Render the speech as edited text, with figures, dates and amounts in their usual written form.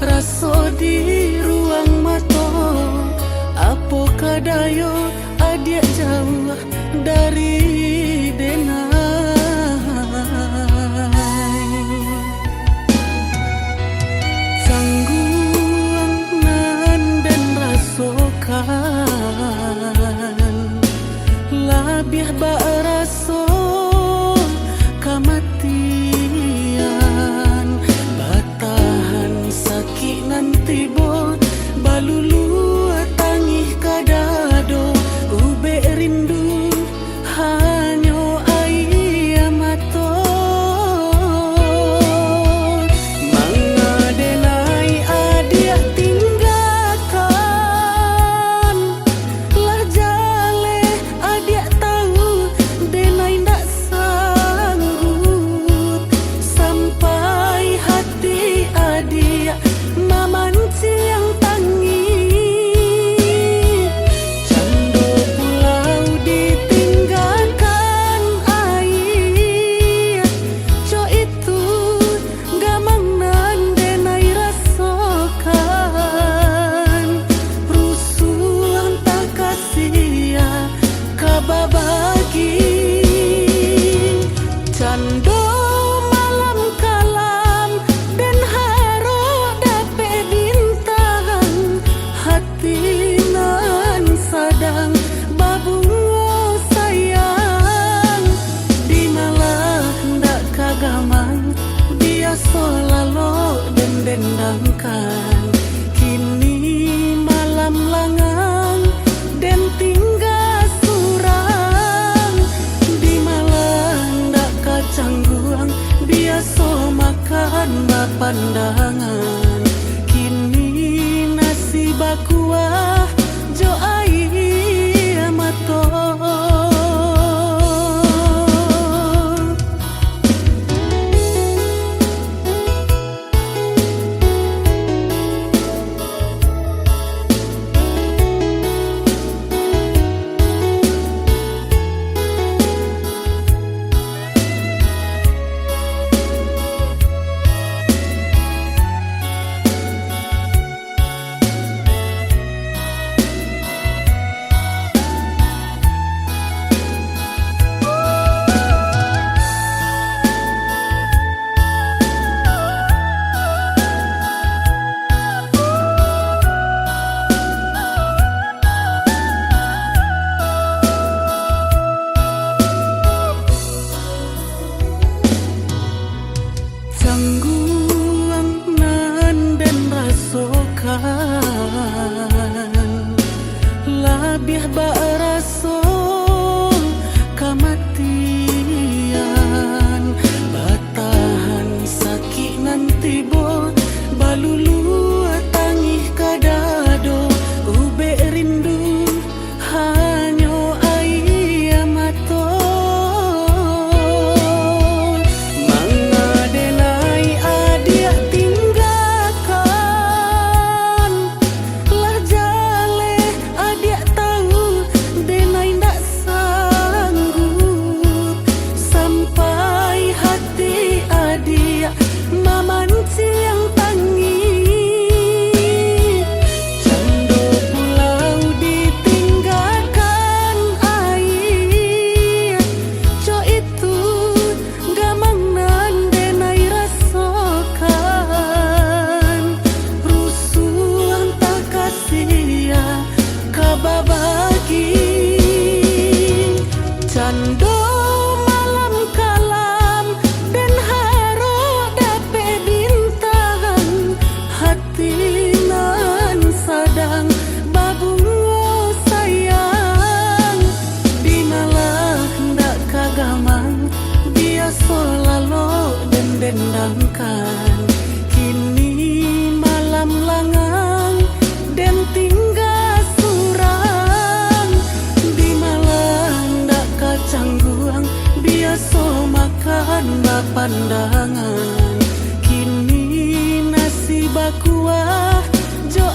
raso di ruang mato. Apo kadayo adia jauh dari denai. Sangguang nan dan rasokan labih baraso kamatian. Batahan sakit nanti bo balulu tangih kadado. Ube rindu hanyo ai mato. Mangadenai adia tinggalkan lah jale adia tahu denai ndak sanggup sampai hati adia mamanci yang tangi. Cando pulau ditinggalkan air, co itu gamang nan denai rasokan. Rusuhan tak kasia kababagi. Cando malam kalam dan haro dape bintang. Hati nan sadang babungo sayang. Di malah ndak kagamang dia solalo dan dendangkan. Kini malam langang dan tinggal surang. Di malah ndak kacangguang biasa makan bapandangan. Kini nasi bakuah jo ai mato. Sangguang nan dan rasokan labih baraso kamatian. Batahan sakit nanti bo balulu tangih kadado. Ube rindu hanyo ai mato. Mangadenai adia tinggalkan lah jale adia tahu denai ndak sanggup sampai hati adia mamanci yang tangi. Cando pulau ditinggalkan air, co itu gamang nan denai rasokan. Rusuhan tak kasia kababagi. Cando malam kalam dan haro dape bintang. Hati nan sadang babungo sayang. Di malah ndak kagamang biasa lalo dan dendangkan. Kini malam langang dan tinggal surang. Di malah ndak kacangguang biasa makan bapandangan. Kini nasi bakuah jo